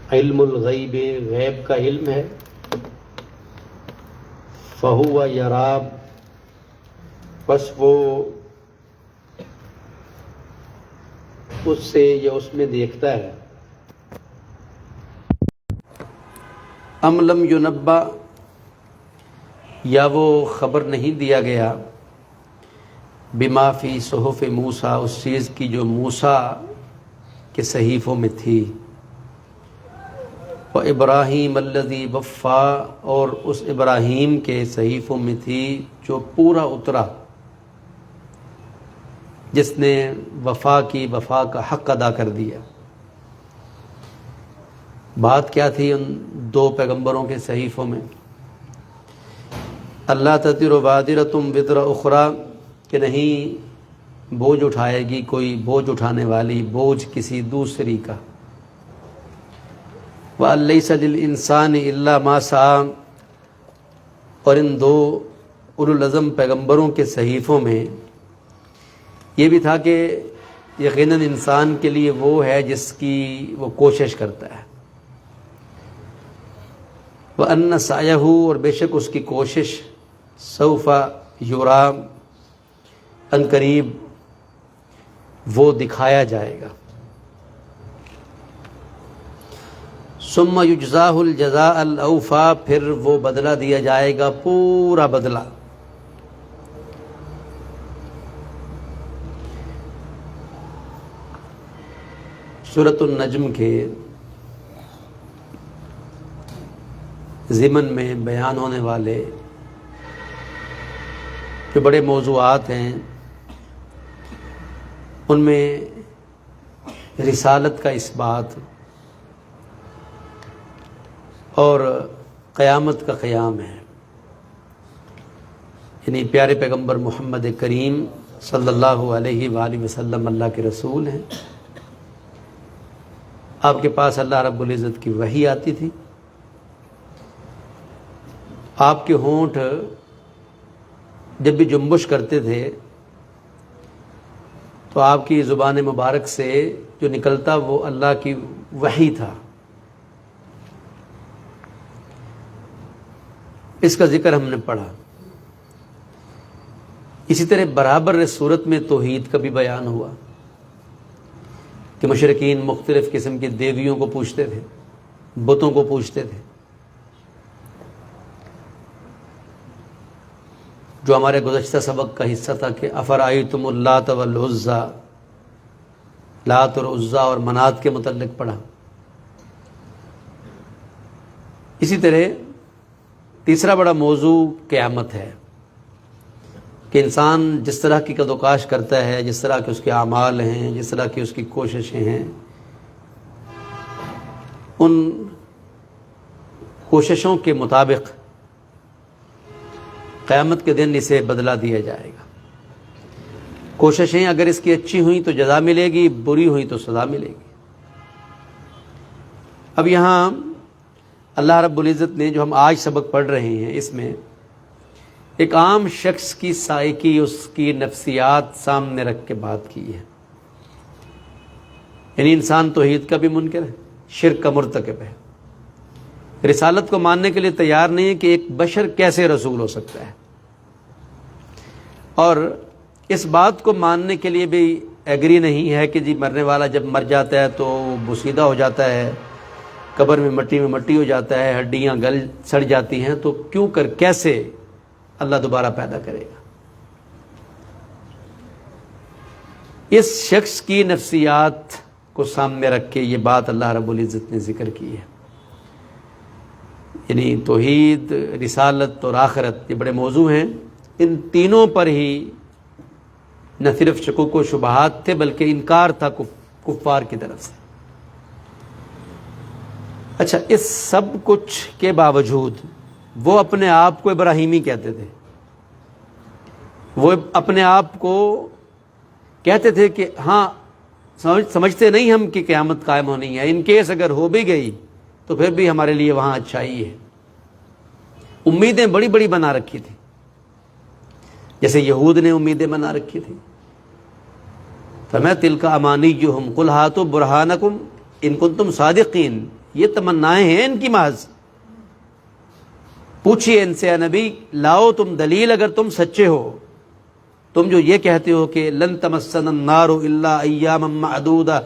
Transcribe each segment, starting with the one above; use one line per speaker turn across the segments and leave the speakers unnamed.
علم الغیب، غیب کا علم ہے، فہو یرا، بس وہ اس سے یا اس میں دیکھتا ہے، ام لم ینبا، یا وہ خبر نہیں دیا گیا، بما فی صحف موسیٰ، اس چیز کی جو موسیٰ کے صحیفوں میں تھی، وابراہیم الذی وفا، اور اس ابراہیم کے صحیفوں میں تھی جو پورا اترا، جس نے وفا کی، وفا کا حق ادا کر دیا۔ بات کیا تھی ان دو پیغمبروں کے صحیفوں میں؟ اللہ تزر وازرۃ وزر اخری، کہ نہیں بوجھ اٹھائے گی کوئی بوجھ اٹھانے والی بوجھ کسی دوسری کا، وَأَن لَيْسَ لِلْإِنسَانِ إِلَّا مَا سَعَىٰ، اور ان دو اولو العزم پیغمبروں کے صحیفوں میں یہ بھی تھا کہ یقیناً انسان کے لیے وہ ہے جس کی وہ کوشش کرتا ہے، وَأَنَّ سَعْيَهُ، اور بے شک اس کی کوشش، سوف یرا، ان قریب وہ دکھایا جائے گا، ثم یجزاہ الجزاء الاوفی، پھر وہ بدلہ دیا جائے گا پورا بدلہ۔ سورۃ النجم کے ضمن میں بیان ہونے والے جو بڑے موضوعات ہیں، ان میں رسالت کا اس بات اور قیامت کا قیام ہے، یعنی پیارے پیغمبر محمد کریم صلی اللہ علیہ وآلہ وسلم اللہ کے رسول ہیں، آپ کے پاس اللہ رب العزت کی وحی آتی تھی، آپ کے ہونٹ جب بھی جنبش کرتے تھے تو آپ کی زبان مبارک سے جو نکلتا وہ اللہ کی وحی تھا۔ اس کا ذکر ہم نے پڑھا۔ اسی طرح برابر اس صورت میں توحید کا بھی بیان ہوا کہ مشرکین مختلف قسم کی دیویوں کو پوجتے تھے، بتوں کو پوجتے تھے، جو ہمارے گزشتہ سبق کا حصہ تھا کہ افرأیتم اللات والعزیٰ، لات اور عزیٰ اور منات کے متعلق پڑھا۔ اسی طرح تیسرا بڑا موضوع قیامت ہے کہ انسان جس طرح کی کدوکاش کرتا ہے، جس طرح کے اس کے اعمال ہیں، جس طرح کی اس کی کوششیں ہیں، ان کوششوں کے مطابق قیامت کے دن اسے بدلہ دیا جائے گا۔ کوششیں اگر اس کی اچھی ہوئیں تو جزا ملے گی، بری ہوئیں تو سزا ملے گی۔ اب یہاں اللہ رب العزت نے جو ہم آج سبق پڑھ رہے ہیں، اس میں ایک عام شخص کی سائیکی، اس کی نفسیات سامنے رکھ کے بات کی ہے، یعنی انسان توحید کا بھی منکر ہے، شرک کا مرتکب ہے، رسالت کو ماننے کے لیے تیار نہیں ہے کہ ایک بشر کیسے رسول ہو سکتا ہے، اور اس بات کو ماننے کے لیے بھی ایگری نہیں ہے کہ جی مرنے والا جب مر جاتا ہے تو بوسیدہ ہو جاتا ہے، قبر میں مٹی ہو جاتا ہے، ہڈیاں گل سڑ جاتی ہیں، تو کیوں کر کیسے اللہ دوبارہ پیدا کرے گا۔ اس شخص کی نفسیات کو سامنے رکھ کے یہ بات اللہ رب العزت نے ذکر کی ہے، یعنی توحید، رسالت اور آخرت، یہ بڑے موضوع ہیں۔ ان تینوں پر ہی نہ صرف شکوک و شبہات تھے بلکہ انکار تھا کفار کی طرف سے۔ اچھا، اس سب کچھ کے باوجود وہ اپنے آپ کو ابراہیمی کہتے تھے، وہ اپنے آپ کو کہتے تھے کہ ہاں سمجھتے نہیں ہم کہ قیامت قائم ہونی ہے، ان کیس اگر ہو بھی گئی تو پھر بھی ہمارے لیے وہاں اچھائی ہے۔ امیدیں بڑی بڑی بنا رکھی تھی، جیسے یہود نے امیدیں بنا رکھی تھی۔ فرمایا تلک امانیہم قل ہاتوا برہانکم ان کنتم صادقین، یہ تمنائیں ہیں ان کی محض. پوچھئے ان سے اے نبی، لاؤ تم دلیل اگر تم سچے ہو. تم جو یہ کہتے ہو کہ لن تمسنا النار الا ایاما معدودہ،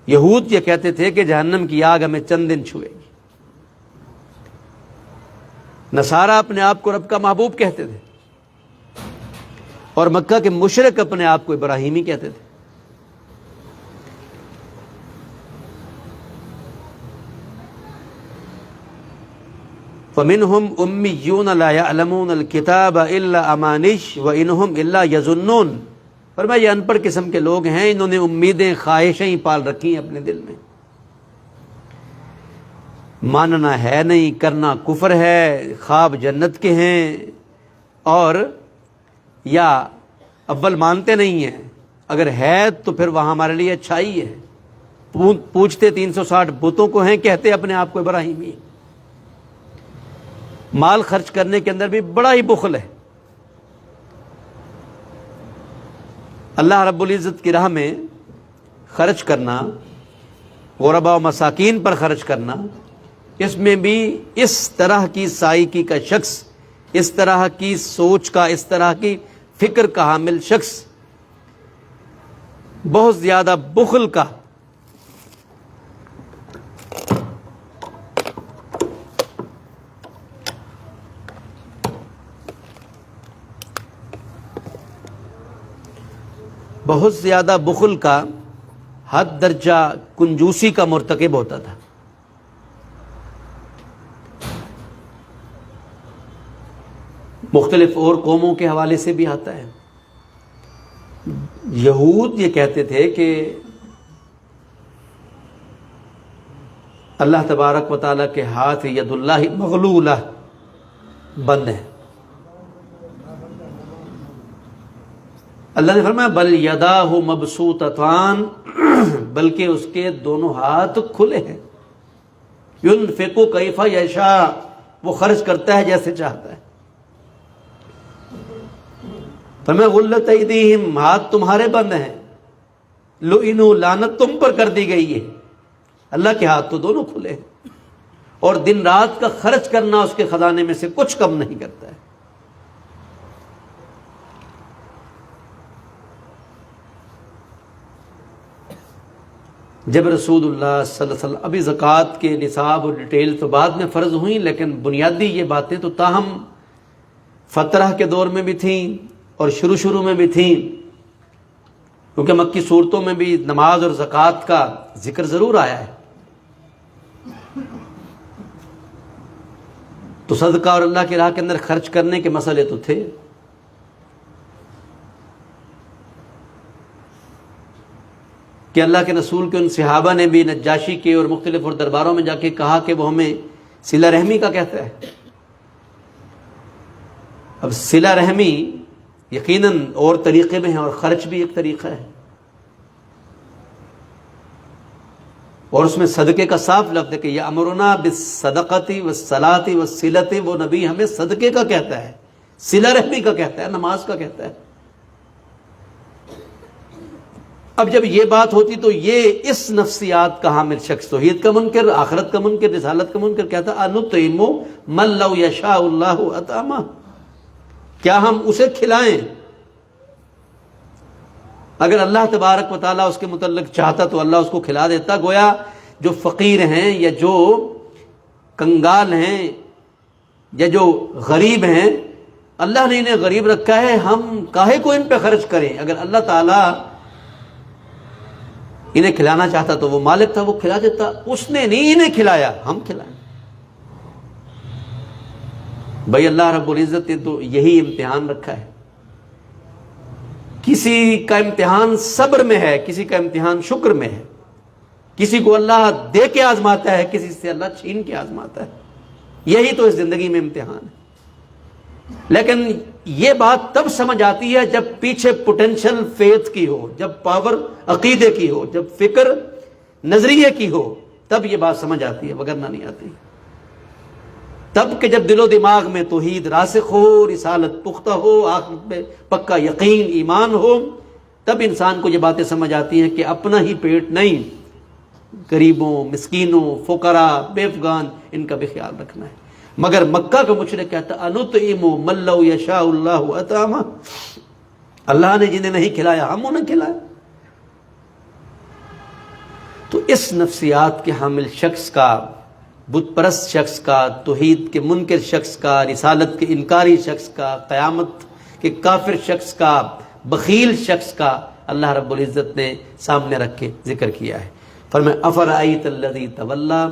یہود یہ کہتے تھے کہ جہنم کی آگ ہمیں چند دن چھوئے گی. نصارہ اپنے آپ کو رب کا محبوب کہتے تھے، اور مکہ کے مشرک اپنے آپ کو ابراہیمی کہتے تھے. فَمِنْهُمْ أُمِّيُّونَ لَا يَعْلَمُونَ الْكِتَابَ إِلَّا أَمَانِيَّ وَإِنْهُمْ إِلَّا يَظُنُّونَ. فرمایا یہ ان پڑھ قسم کے لوگ ہیں، انہوں نے امیدیں خواہشیں ہی پال رکھی ہیں اپنے دل میں. ماننا ہے نہیں، کرنا کفر ہے، خواب جنت کے ہیں، اور یا اول مانتے نہیں ہیں، اگر ہے تو پھر وہاں ہمارے لیے اچھائی ہے. پوچھتے 360 بتوں کو ہیں، کہتے اپنے آپ کو ابراہیمی. مال خرچ کرنے کے اندر بھی بڑا ہی بخل ہے. اللہ رب العزت کی راہ میں خرچ کرنا، غرباء و مساکین پر خرچ کرنا، اس میں بھی اس طرح کی سائیکی کا شخص، اس طرح کی سوچ کا، اس طرح کی فکر کا حامل شخص بہت زیادہ بخل کا بہت زیادہ بخل کا حد درجہ کنجوسی کا مرتکب ہوتا تھا. مختلف اور قوموں کے حوالے سے بھی آتا ہے. یہود یہ کہتے تھے کہ اللہ تبارک و تعالیٰ کے ہاتھ ید اللہ مغلولہ بند ہے. اللہ نے فرمایا بل یداہ مبسوطتان، بلکہ اس کے دونوں ہاتھ کھلے ہیں. ينفق کیف یشاء، وہ خرچ کرتا ہے جیسے چاہتا ہے. فرمایا غلت ایدیہم، ہاتھ تمہارے بند ہیں. لعنوا، لعنت تم پر کر دی گئی ہے. اللہ کے ہاتھ تو دونوں کھلے ہیں، اور دن رات کا خرچ کرنا اس کے خزانے میں سے کچھ کم نہیں کرتا ہے. جب رسول اللہ صلی اللہ علیہ وسلم، ابھی زکوٰۃ کے نصاب اور ڈیٹیل تو بعد میں فرض ہوئیں، لیکن بنیادی یہ باتیں تو تاہم فترہ کے دور میں بھی تھیں اور شروع میں بھی تھیں، کیونکہ مکی صورتوں میں بھی نماز اور زکوٰۃ کا ذکر ضرور آیا ہے. تو صدقہ اور اللہ کی راہ کے اندر خرچ کرنے کے مسئلے تو تھے. کہ اللہ کے رسول کے ان صحابہ نے بھی نجاشی کے اور مختلف اور درباروں میں جا کے کہا کہ وہ ہمیں صلہ رحمی کا کہتا ہے. اب صلہ رحمی یقیناً اور طریقے میں ہے، اور خرچ بھی ایک طریقہ ہے، اور اس میں صدقے کا صاف لفظ ہے کہ یأمرنا بالصدقۃ والصلاۃ والصلۃ. وہ نبی ہمیں صدقے کا کہتا ہے، صلہ رحمی کا کہتا ہے، نماز کا کہتا ہے. اب جب یہ بات ہوتی تو یہ اس نفسیات کا حامل شخص، توحید کا منکر، آخرت کا منکر، رسالت کا منکر، کہتا انطعم من لو یشاء اللہ اطعمہ، کیا ہم اسے کھلائیں اگر اللہ تبارک و تعالیٰ اس کے متعلق چاہتا تو اللہ اس کو کھلا دیتا. گویا جو فقیر ہیں یا جو کنگال ہیں یا جو غریب ہیں، اللہ نے انہیں غریب رکھا ہے، ہم کاہے کو ان پہ خرچ کریں؟ اگر اللہ تعالیٰ انہیں کھلانا چاہتا تو وہ مالک تھا، وہ کھلا دیتا. اس نے نہیں انہیں کھلایا، ہم کھلائیں. بھائی اللہ رب العزت نے تو یہی امتحان رکھا ہے. کسی کا امتحان صبر میں ہے، کسی کا امتحان شکر میں ہے. کسی کو اللہ دے کے آزماتا ہے، کسی سے اللہ چھین کے آزماتا ہے. یہی تو اس زندگی میں امتحان ہے. لیکن یہ بات تب سمجھ آتی ہے جب پیچھے پوٹینشل فیتھ کی ہو، جب پاور عقیدے کی ہو، جب فکر نظریے کی ہو، تب یہ بات سمجھ آتی ہے، وگرنہ نہیں آتی. تب کہ جب دل و دماغ میں توحید راسخ ہو، رسالت پختہ ہو، آخرت میں پکا یقین ایمان ہو، تب انسان کو یہ باتیں سمجھ آتی ہیں کہ اپنا ہی پیٹ نہیں، غریبوں، مسکینوں، فقراء، بے افغان، ان کا بھی خیال رکھنا ہے۔ مگر مکہ کا مشرک کہتا انطعم من لو یشاء اللہ اطعمہ، اللہ نے جنہیں نہیں کھلایا ہم انہیں کھلائیں۔ تو اس نفسیات کے حامل شخص کا، بت پرست شخص کا، توحید کے منکر شخص کا، رسالت کے انکاری شخص کا، قیامت کے کافر شخص کا، بخیل شخص کا اللہ رب العزت نے سامنے رکھ کے ذکر کیا ہے۔ فرمایا افرأیت الذی تولی،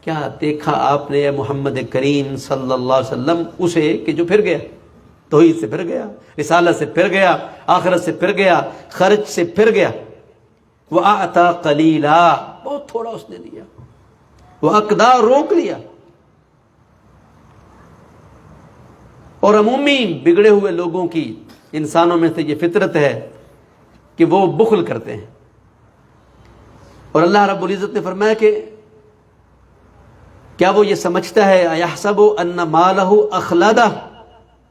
کیا دیکھا آپ نے اے محمد کریم صلی اللہ علیہ وسلم اسے کہ جو پھر گیا، توحید سے پھر گیا، رسالت سے پھر گیا، آخرت سے پھر گیا، خرچ سے پھر گیا۔ وَأَعْطَى قَلِيلًا، بہت تھوڑا اس نے دیا، وَأَقْدَى، روک لیا۔ اور عمومی بگڑے ہوئے لوگوں کی، انسانوں میں سے یہ فطرت ہے کہ وہ بخل کرتے ہیں، اور اللہ رب العزت نے فرمایا کہ کیا وہ یہ سمجھتا ہے اَيَحْسَبُ أَنَّ مَالَهُ أَخْلَدَهُ،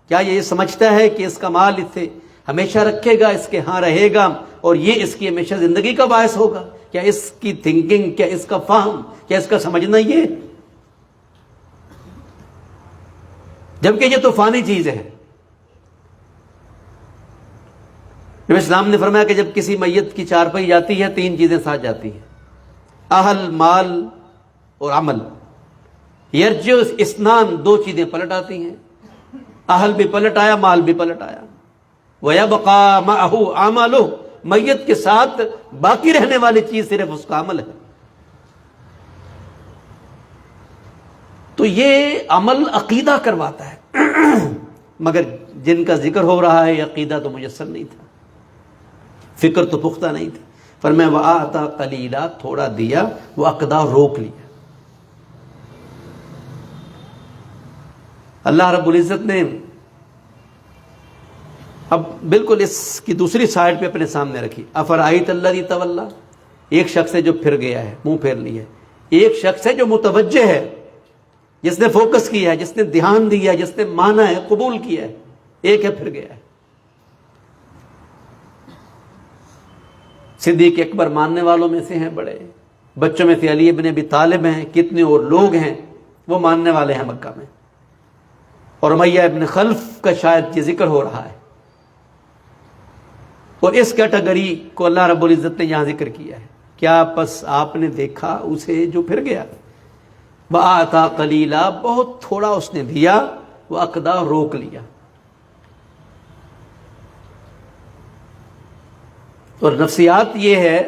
کیا یہ سمجھتا ہے کہ اس کا مال اس سے ہمیشہ رکھے گا، اس کے ہاں رہے گا اور یہ اس کی ہمیشہ زندگی کا باعث ہوگا؟ کیا اس کی تھنکنگ، کیا اس کا فہم، کیا اس کا سمجھنا یہ؟ جبکہ یہ تو فانی چیز ہے۔ نبی اسلام نے فرمایا کہ جب کسی میت کی چارپائی جاتی ہے 3 چیزیں ساتھ جاتی ہیں، اہل، مال اور عمل۔ یرجع اثنان، 2 چیزیں پلٹ آتی ہیں، اہل بھی پلٹ آیا، مال بھی پلٹ آیا۔ وَيَبْقَى مَعَهُ عَمَلُهُ، میت کے ساتھ باقی رہنے والی چیز صرف اس کا عمل ہے۔ تو یہ عمل عقیدہ کرواتا ہے، مگر جن کا ذکر ہو رہا ہے عقیدہ تو میسر نہیں تھا، فکر تو پختہ نہیں تھی۔ فرمایا وَآتَى قَلِيلًا، تھوڑا دیا، وَأَقْدَى، روک لیا۔ اللہ رب العزت نے اب بالکل اس کی دوسری سائڈ پہ اپنے سامنے رکھی، افرأیت الذی تولی، ایک شخص ہے جو پھر گیا ہے، منہ پھیر لیا ہے، ایک شخص ہے جو متوجہ ہے، جس نے فوکس کیا ہے، جس نے دھیان دیا ہے، جس نے مانا ہے، قبول کیا ہے، ایک ہے پھر گیا ہے۔ صدیق اکبر ماننے والوں میں سے ہیں، بڑے بچوں میں سے علی ابن ابی طالب ہیں، کتنے اور لوگ ہیں وہ ماننے والے ہیں مکہ میں، اور امیہ ابن خلف کا شاید یہ ذکر ہو رہا ہے، اور اس کیٹیگری کو اللہ رب العزت نے یہاں ذکر کیا ہے۔ کیا پس آپ نے دیکھا اسے جو پھر گیا؟ وَآتَى قَلِيلًا، بہت تھوڑا اس نے دیا، وَأَقْدَى، روک لیا۔ اور نفسیات یہ ہے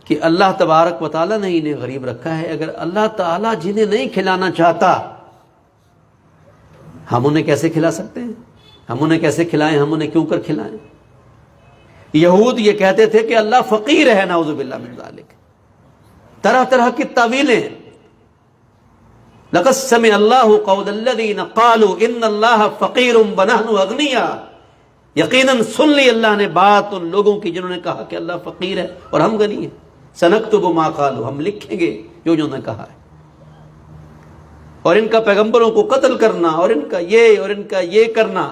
کہ اللہ تبارک و تعالیٰ نے انہیں غریب رکھا ہے۔ اگر اللہ تعالیٰ جنہیں نہیں کھلانا چاہتا، ہم انہیں کیسے کھلا سکتے ہیں؟ ہم انہیں کیسے کھلائیں؟ ہم انہیں کیوں کر کھلائیں؟ یہود یہ کہتے تھے کہ اللہ فقیر ہے، نعوذ باللہ من ذالک، طرح طرح کی تعویلیں۔ لقد سمع اللہ قول الذین قالوا ان اللہ فقیر ونحن اغنیاء، یقیناً سن لی اللہ نے بات ان لوگوں کی جنہوں نے کہا کہ اللہ فقیر ہے اور ہم غنی ہیں۔ سنکتب ما قالوا، ہم لکھیں گے جو انہوں نے کہا ہے، اور ان کا پیغمبروں کو قتل کرنا، اور ان کا یہ اور ان کا یہ کرنا،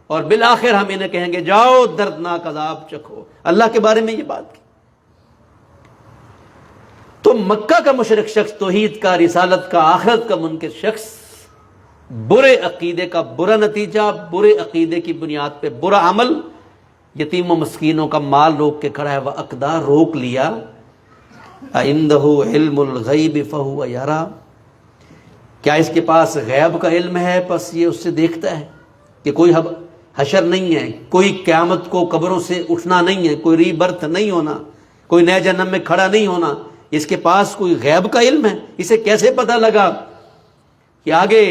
اور بالآخر ہم انہیں کہیں گے جاؤ دردناک عذاب چکھو۔ اللہ کے بارے میں یہ بات کی۔ تو مکہ کا مشرک شخص، توحید کا، رسالت کا، آخرت کا منکر شخص، برے عقیدے کا برا نتیجہ، برے عقیدے کی بنیاد پہ برا عمل، یتیم و مسکینوں کا مال روک کے کھڑا ہے، وَأَقْدَى، روک لیا۔ أَعِندَهُ عِلْمُ الْغَيْبِ فَهُوَ يَرَى، کیا اس کے پاس غیب کا علم ہے پس یہ اس سے دیکھتا ہے کہ کوئی حشر نہیں ہے، کوئی قیامت کو قبروں سے اٹھنا نہیں ہے، کوئی ری برتھ نہیں ہونا، کوئی نئے جہنم میں کھڑا نہیں ہونا، اس کے پاس کوئی غیب کا علم ہے؟ اسے کیسے پتہ لگا کہ آگے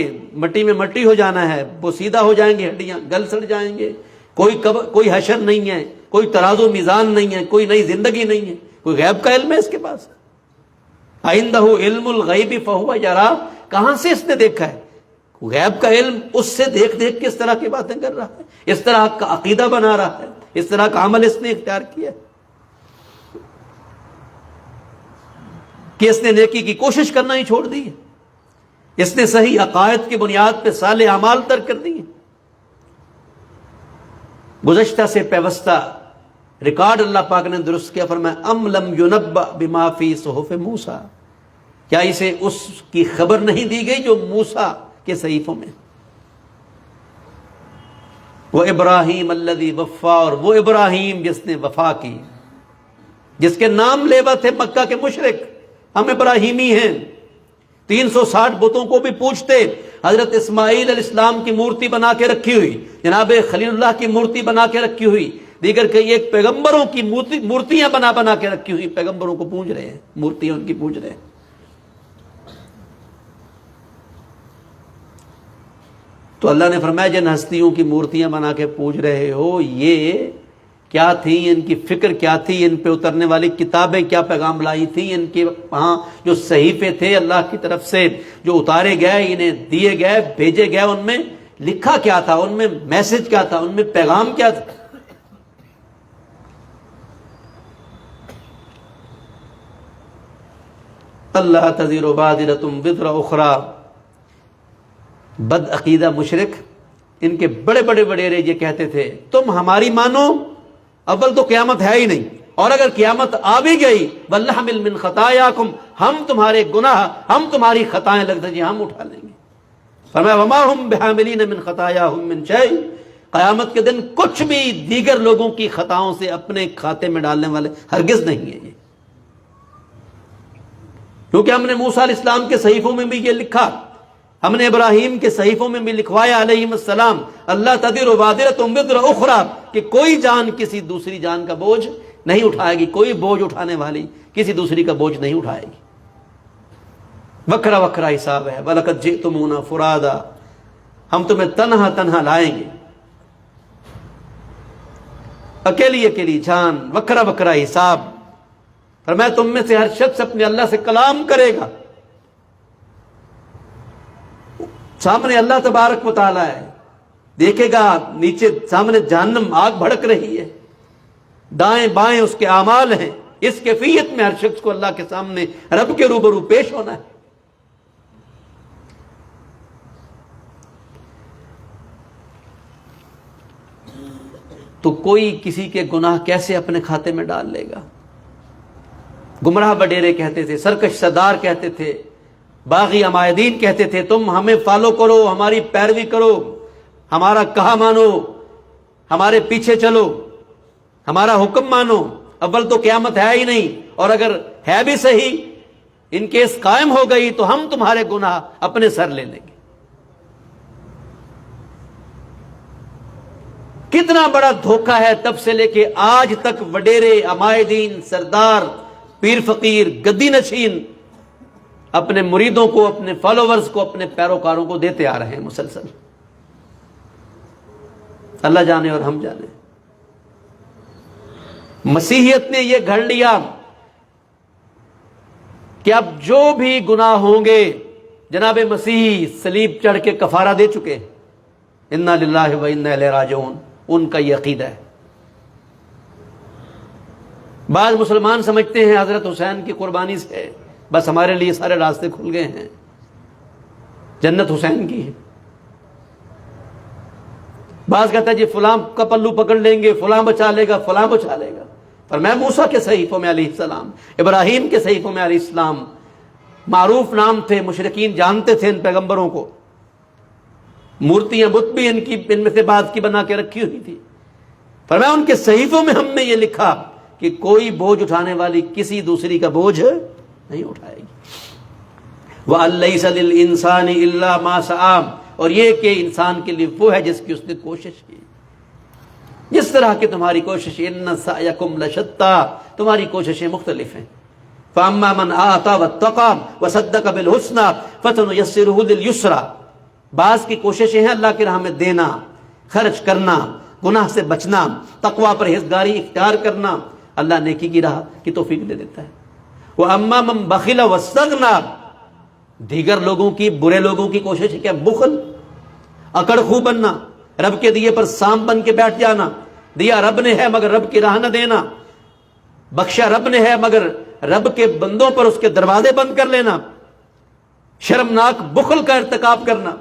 مٹی میں مٹی ہو جانا ہے، وہ سیدھا ہو جائیں گے، ہڈیاں گل سڑ جائیں گے، کوئی حشر نہیں ہے، کوئی ترازو میزان نہیں ہے، کوئی نئی زندگی نہیں ہے، کوئی غیب کا علم ہے اس کے پاس؟ عِندَهُ عِلْمُ الْغَيْبِ فَهُوَ يَرَى، کہاں سے اس نے دیکھا ہے؟ غیب کا علم، اس سے دیکھ دیکھ کے اس طرح کی باتیں کر رہا ہے، اس طرح کا عقیدہ بنا رہا ہے، اس طرح کا عمل اس نے اختیار کیا کہ اس نے نیکی کی کوشش کرنا ہی چھوڑ دی ہے، اس نے صحیح عقائد کی بنیاد پہ صالح اعمال ترک کر دی ہیں، گزشتہ سے پیوستہ ریکارڈ اللہ پاک نے درست کیا، فرمایا ام لم ينبأ بما فی صحف موسیٰ، کیا اسے اس کی خبر نہیں دی گئی جو موسیٰ کے صحیفوں میں؟ وہ ابراہیم الذی وفا، اور وہ ابراہیم جس نے وفا کی، جس کے نام لیوا تھے مکہ کے مشرک، ہم ابراہیمی ہیں، 360 بتوں کو بھی پوچھتے، حضرت اسماعیل علیہ السلام کی مورتی بنا کے رکھی ہوئی، جناب خلیل اللہ کی مورتی بنا کے رکھی ہوئی، دیگر کئی ایک پیغمبروں کی مورتیاں بنا کے رکھی ہوئی، پیغمبروں کو پوج رہے ہیں، مورتیاں ان کی پوج رہے ہیں۔ تو اللہ نے فرمایا جن ہستیوں کی مورتیاں بنا کے پوج رہے ہو، یہ کیا تھی، ان کی فکر کیا تھی، ان پہ اترنے والی کتابیں کیا پیغام لائی تھیں، ان کے وہاں جو صحیفے تھے اللہ کی طرف سے جو اتارے گئے، انہیں دیے گئے، بھیجے گئے، ان میں لکھا کیا تھا، ان میں میسج کیا تھا، ان میں پیغام کیا تھا؟ اللہ تزر وازرۃ وزر اخری، بد عقیدہ مشرک، ان کے بڑے بڑے وڈیرے یہ کہتے تھے تم ہماری مانو، اول تو قیامت ہے ہی نہیں، اور اگر قیامت آ بھی گئی وَلْنَحْمِلْ مِنْ خَطَايَاكُمْ، ہم تمہارے گناہ، ہم تمہاری خطائیں لگتا جی ہم اٹھا لیں گے۔ فرمایا وَمَا هُمْ بِحَامِلِينَ مِنْ خَطَايَاهُمْ مِنْ شَيْءٍ، قیامت کے دن کچھ بھی دیگر لوگوں کی خطاؤں سے اپنے کھاتے میں ڈالنے والے ہرگز نہیں ہیں یہ، کیونکہ ہم نے موسیٰ علیہ السلام کے صحیفوں میں بھی یہ لکھا، ہم نے ابراہیم کے صحیفوں میں بھی لکھوایا علیہ السلام، اللہ تزر وازرۃ وزر اخری، کہ کوئی جان کسی دوسری جان کا بوجھ نہیں اٹھائے گی، کوئی بوجھ اٹھانے والی کسی دوسری کا بوجھ نہیں اٹھائے گی۔ وکھرا وکھرا حساب ہے، وَلَقَدْ جِئْتُمُونَا فُرَادًا، ہم تمہیں تنہا تنہا لائیں گے، اکیلی اکیلی جان، وکھرا وکھرا حساب۔ فرمایا تم میں سے ہر شخص اپنے اللہ سے کلام کرے گا، سامنے اللہ تبارک و تعالیٰ ہے، دیکھے گا نیچے سامنے جہنم آگ بھڑک رہی ہے، دائیں بائیں اس کے اعمال ہیں، اس کیفیت میں ہر شخص کو اللہ کے سامنے رب کے روبرو پیش ہونا ہے۔ تو کوئی کسی کے گناہ کیسے اپنے کھاتے میں ڈال لے گا؟ گمراہ بڈیرے کہتے تھے، سرکش سردار کہتے تھے، باغی عمائدین کہتے تھے تم ہمیں فالو کرو، ہماری پیروی کرو، ہمارا کہا مانو، ہمارے پیچھے چلو، ہمارا حکم مانو، اول تو قیامت ہے ہی نہیں، اور اگر ہے بھی صحیح ان کیس قائم ہو گئی تو ہم تمہارے گناہ اپنے سر لے لیں گے۔ کتنا بڑا دھوکہ ہے، تب سے لے کے آج تک وڈیرے، عمائدین، سردار، پیر فقیر، گدی نشین اپنے مریدوں کو، اپنے فالوورز کو، اپنے پیروکاروں کو دیتے آ رہے ہیں مسلسل۔ اللہ جانے اور ہم جانے۔ مسیحیت نے یہ گھڑ لیا کہ اب جو بھی گناہ ہوں گے جناب مسیح صلیب چڑھ کے کفارہ دے چکے، انا للہ و انا الیہ راجعون، ان کا یہ عقیدہ ہے۔ بعض مسلمان سمجھتے ہیں حضرت حسین کی قربانی سے بس ہمارے لیے سارے راستے کھل گئے ہیں، جنت حسین کی ہے۔ بعض کہتا ہے جی فلاں کا پلو پکڑ لیں گے، فلاں بچا لے گا، فلاں بچا لے گا۔ پر میں موسیٰ کے صحیفوں میں علیہ السلام، ابراہیم کے صحیفوں میں علیہ السلام، معروف نام تھے، مشرکین جانتے تھے ان پیغمبروں کو، مورتیاں بت بھی ان میں سے بعض کی بنا کے رکھی ہوئی تھی۔ پر میں ان کے صحیفوں میں ہم نے یہ لکھا کہ کوئی بوجھ اٹھانے والی کسی دوسری کا بوجھ نہیں اٹھائے گی۔ وَأَن لَّيْسَ لِلْإِنسَانِ إِلَّا مَا سَعَىٰ، اور یہ کہ انسان کے لیے وہ ہے جس کی اس نے کوشش کی، جس طرح کی تمہاری کوشش، إِنَّ سَعْيَكُمْ لَشَتَّىٰ، تمہاری کوششیں مختلف ہیں۔ فَأَمَّا مَنْ آتَىٰ وَاتَّقَىٰ وَصَدَّقَ بِالْحُسْنَىٰ فَسَنُيَسِّرُهُ لِلْيُسْرَىٰ، بعض کی کوششیں ہیں اللہ کی راہ میں دینا، خرچ کرنا، گناہ سے بچنا، تقویٰ پرہیزگاری اختیار کرنا، اللہ نیکی کی راہ کی توفیق دے دیتا ہے۔ وَأَمَّا مَنْ بَخِلَ وَاسْتَغْنَىٰ، دیگر لوگوں کی، برے لوگوں کی کوشش ہے کیا؟ بخل، اکڑ خو بننا، رب کے دیے پر سام بن کے بیٹھ جانا، دیا رب نے ہے مگر رب کی راہ نہ دینا، بخشا رب نے ہے مگر رب کے بندوں پر اس کے دروازے بند کر لینا، شرمناک بخل کا ارتکاب کرنا۔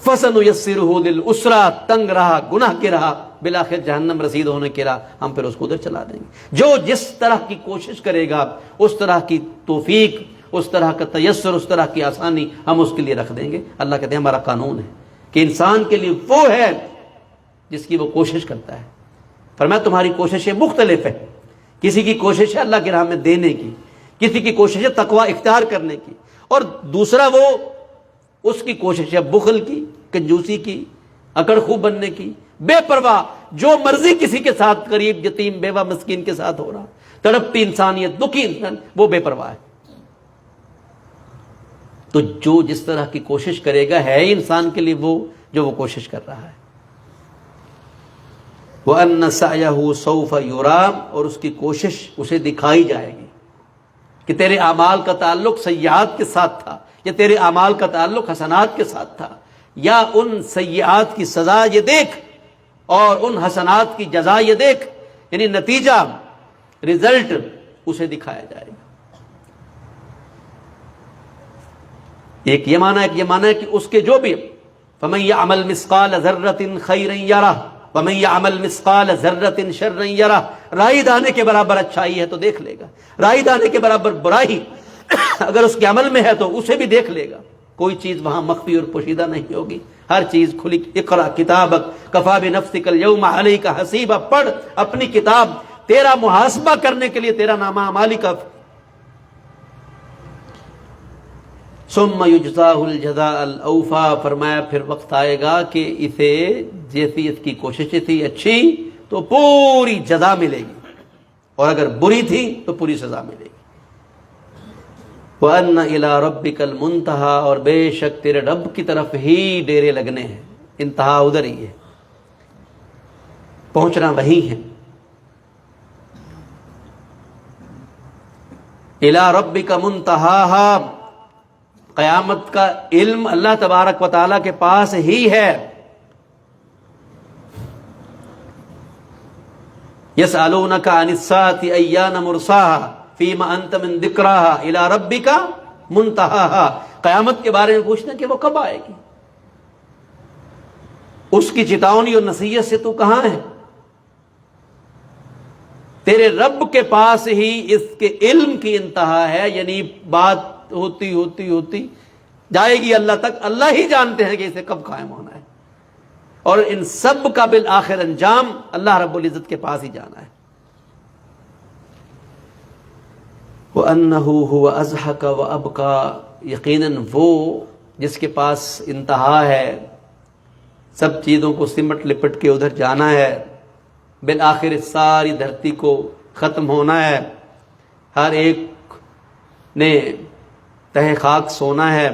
فَسَنُيَسِّرُهُ لِلْعُسْرَىٰ، تنگ رہا، گناہ کے رہا، بالآخر جہنم رسید ہونے کے رہا، ہم پھر اس کو ادھر چلا دیں گے۔ جو جس طرح کی کوشش کرے گا اس طرح کی توفیق، اس طرح کا تیسر، اس طرح کی آسانی ہم اس کے لیے رکھ دیں گے۔ اللہ کہتے ہیں ہمارا قانون ہے کہ انسان کے لیے وہ ہے جس کی وہ کوشش کرتا ہے۔ فرمایا تمہاری کوششیں مختلف ہیں، کسی کی کوشش ہے اللہ کی راہ میں دینے کی، کسی کی کوشش ہے تقوی اختیار کرنے کی، اور دوسرا وہ اس کی کوشش ہے بخل کی، کنجوسی کی، اکڑ خوب بننے کی، بے پرواہ، جو مرضی کسی کے ساتھ، غریب، یتیم، بیوہ، مسکین کے ساتھ ہو رہا، تڑپتی انسانیت، دکھی انسان، وہ بے پرواہ ہے۔ تو جو جس طرح کی کوشش کرے گا ہے انسان کے لیے وہ جو وہ کوشش کر رہا ہے۔ وَأَنَّ سَعْيَهُ سَوْفَ يُرَىٰ، اور اس کی کوشش اسے دکھائی جائے گی کہ تیرے اعمال کا تعلق سیئات کے ساتھ تھا، یا تیرے اعمال کا تعلق حسنات کے ساتھ تھا، یا ان سیئات کی سزا یہ دیکھ اور ان حسنات کی جزا یہ دیکھ، یعنی نتیجہ، رزلٹ اسے دکھایا جائے گا۔ ایک یہ معنی ہے کہ اس کے جو بھی فَمَن يَعْمَلْ مِثْقَالَ ذَرَّةٍ خَيْرًا يَرَهُ وَمَن يَعْمَلْ مِثْقَالَ ذَرَّةٍ شَرًّا يَرَهُ، رائی دانے کے برابر اچھائی ہے تو دیکھ لے گا، رائی دانے کے برابر برائی اگر اس کے عمل میں ہے تو اسے بھی دیکھ لے گا۔ کوئی چیز وہاں مخفی اور پوشیدہ نہیں ہوگی، ہر چیز کھلی۔ اقرأ کتابک کفیٰ بنفسک اليوم علیک حسیبا، پڑھ اپنی کتاب، تیرا محاسبہ کرنے کے لیے تیرا نامہ اعمال کافی۔ ثم یجزاہ الجزاء الاوفیٰ، فرمایا پھر وقت آئے گا کہ اسے جیسی اس کی کوششیں تھی اچھی تو پوری جزا ملے گی، اور اگر بری تھی تو پوری سزا ملے گی۔ وَأَنَّ إِلَىٰ رَبِّكَ الْمُنْتَهَىٰ، اور بے شک تیرے رب کی طرف ہی ڈیرے لگنے ہیں، انتہا ادھر ہی ہے، پہنچنا وہی ہے۔ إِلَىٰ رَبِّكَ مُنْتَهَاهَا، قیامت کا علم اللہ تبارک و تعالیٰ کے پاس ہی ہے۔ يَسْأَلُونَكَ عَنِ السَّاعَةِ أَيَّانَ مُرْسَاهَا فِيمَ أَنْتَ مِنْ ذِكْرَاهَا إِلَىٰ رَبِّكَ مُنْتَهَاهَا، قیامت کے بارے میں پوچھتے ہیں کہ وہ کب آئے گی، اس کی چتاونی اور نصیحت سے تو کہاں ہے؟ تیرے رب کے پاس ہی اس کے علم کی انتہا ہے، یعنی بات ہوتی جائے گی اللہ تک، اللہ ہی جانتے ہیں کہ اسے کب قائم ہونا ہے، اور ان سب کا بالآخر انجام اللہ رب العزت کے پاس ہی جانا ہے۔ وَأَنَّهُ هُوَ أَضْحَكَ وَأَبْكَىٰ، یقیناً وہ جس کے پاس انتہا ہے، سب چیزوں کو سمٹ لپٹ کے ادھر جانا ہے، بالآخر اس ساری دھرتی کو ختم ہونا ہے، ہر ایک نے تہ خاک سونا ہے،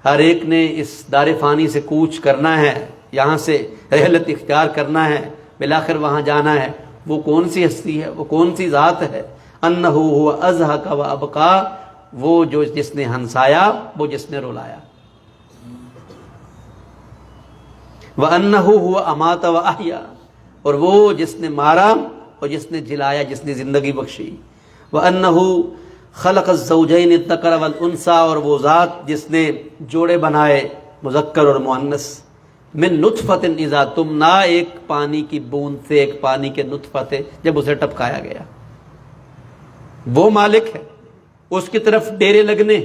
ہر ایک نے اس دار فانی سے کوچ کرنا ہے، یہاں سے رحلت اختیار کرنا ہے، بالآخر وہاں جانا ہے۔ وہ کون سی ہستی ہے، وہ کون سی ذات ہے؟ انہ هو اضحک و ابکا، وہ جو جس نے ہنسایا، وہ جس نے رلایا۔ وانہ هو امات و احیا، اور وہ جس نے مارا اور جس نے جلایا، جس نے زندگی بخشی۔ وانہ خلق الزوجین الذکر والانثی، اور وہ ذات جس نے جوڑے بنائے مذکر اور مؤنث، من نطفۃ اذا تمنی، ایک پانی کی بوند سے، ایک پانی کے نطفہ سے جب اسے ٹپکایا گیا۔ وہ مالک ہے، اس کی طرف ڈیرے لگنے،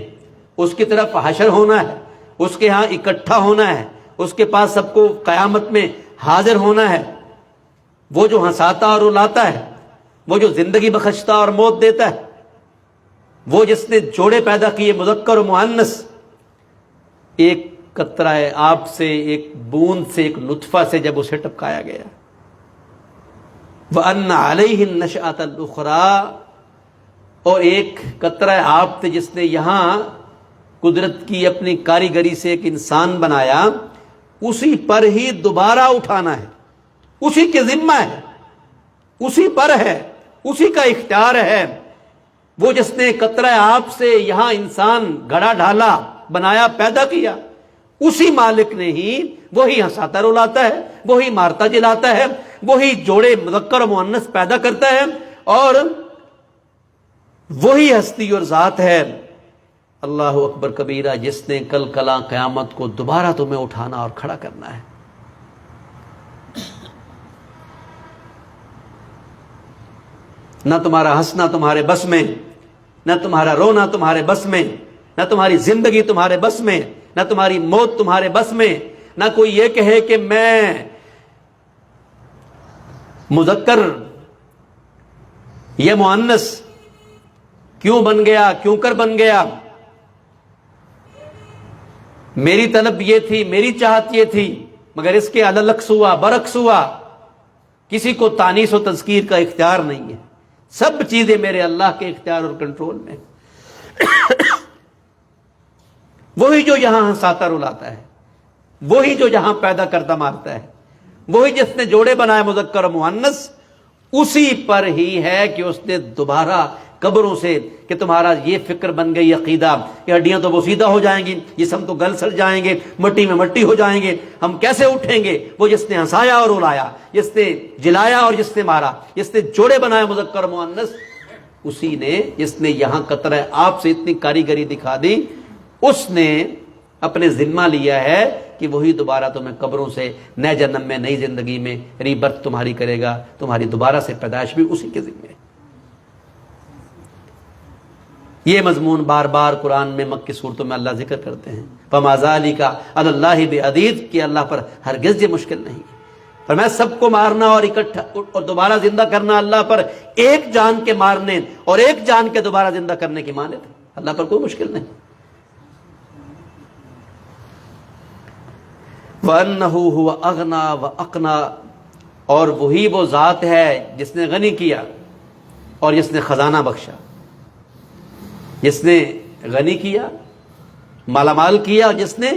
اس کی طرف حشر ہونا ہے، اس کے ہاں اکٹھا ہونا ہے، اس کے پاس سب کو قیامت میں حاضر ہونا ہے۔ وہ جو ہنساتا اور رلاتا ہے، وہ جو زندگی بخشتا اور موت دیتا ہے، وہ جس نے جوڑے پیدا کیے مذکر و مؤنث، ایک قطرہ آب سے، ایک بوند سے، ایک نطفہ سے جب اسے ٹپکایا گیا۔ وَأَنَّ عَلَيْهِ النَّشْأَةَ الْأُخْرَىٰ، اور ایک قطرہ آب سے جس نے یہاں قدرت کی اپنی کاریگری سے ایک انسان بنایا، اسی پر ہی دوبارہ اٹھانا ہے، اسی کے ذمہ ہے، اسی پر ہے، اسی کا اختیار ہے۔ وہ جس نے قطرہ آب سے یہاں انسان گھڑا ڈھالا، بنایا، پیدا کیا، اسی مالک نے ہی، وہی ہنساتا رلاتا ہے، وہی مارتا جلاتا ہے، وہی جوڑے مذکر و مؤنث پیدا کرتا ہے، اور وہی ہستی اور ذات ہے اللہ اکبر کبیرہ، جس نے کل کلا قیامت کو دوبارہ تمہیں اٹھانا اور کھڑا کرنا ہے۔ نہ تمہارا ہنسنا تمہارے بس میں، نہ تمہارا رونا تمہارے بس میں، نہ تمہاری زندگی تمہارے بس میں، نہ تمہاری موت تمہارے بس میں۔ نہ کوئی یہ کہے کہ میں مذکر یہ مؤنث کیوں بن گیا، کیوں کر بن گیا، میری طلب یہ تھی، میری چاہت یہ تھی، مگر اس کے علالعکس ہوا، برعکس ہوا۔ کسی کو تانیث و تذکیر کا اختیار نہیں ہے، سب چیزیں میرے اللہ کے اختیار اور کنٹرول میں۔ وہی جو یہاں ہنساتا رلاتا ہے، وہی جو یہاں پیدا کرتا مارتا ہے، وہی جس نے جوڑے بنائے مذکر و مؤنث، اسی پر ہی ہے کہ اس نے دوبارہ قبروں سے، کہ تمہارا یہ فکر بن گئی عقیدہ کہ ہڈیاں تو بوسیدہ ہو جائیں گی، جسم تو گل سڑ جائیں گے، مٹی میں مٹی ہو جائیں گے، ہم کیسے اٹھیں گے؟ وہ جس نے ہنسایا اور رلایا، جس نے جلایا اور جس نے مارا، جس نے جوڑے بنائے مذکر و مؤنث، اسی نے، جس نے یہاں قطرہ آپ سے اتنی کاریگری دکھا دی، اس نے اپنے ذمہ لیا ہے کہ وہی دوبارہ تمہیں قبروں سے نئے جنم میں، نئی زندگی میں ری برتھ تمہاری کرے گا، تمہاری دوبارہ سے پیدائش بھی اسی کے ذمہ ہے۔ یہ مضمون بار بار قرآن میں مکی صورتوں میں اللہ ذکر کرتے ہیں، فَمَا ذَلِكَ عَلَى اللَّهِ بِعَزِيزٍ، کہ اللہ پر ہرگز یہ مشکل نہیں ہے۔ فرمایا سب کو مارنا اور اکٹھا اور دوبارہ زندہ کرنا اللہ پر ایک جان کے مارنے اور ایک جان کے دوبارہ زندہ کرنے کی مانند ہے، اللہ پر کوئی مشکل نہیں۔ وَأَنَّهُ هُوَ أَغْنَى وَأَقْنَى، اور وہی وہ ذات ہے جس نے غنی کیا اور جس نے خزانہ بخشا۔ جس نے غنی کیا، مالا مال کیا، اور جس نے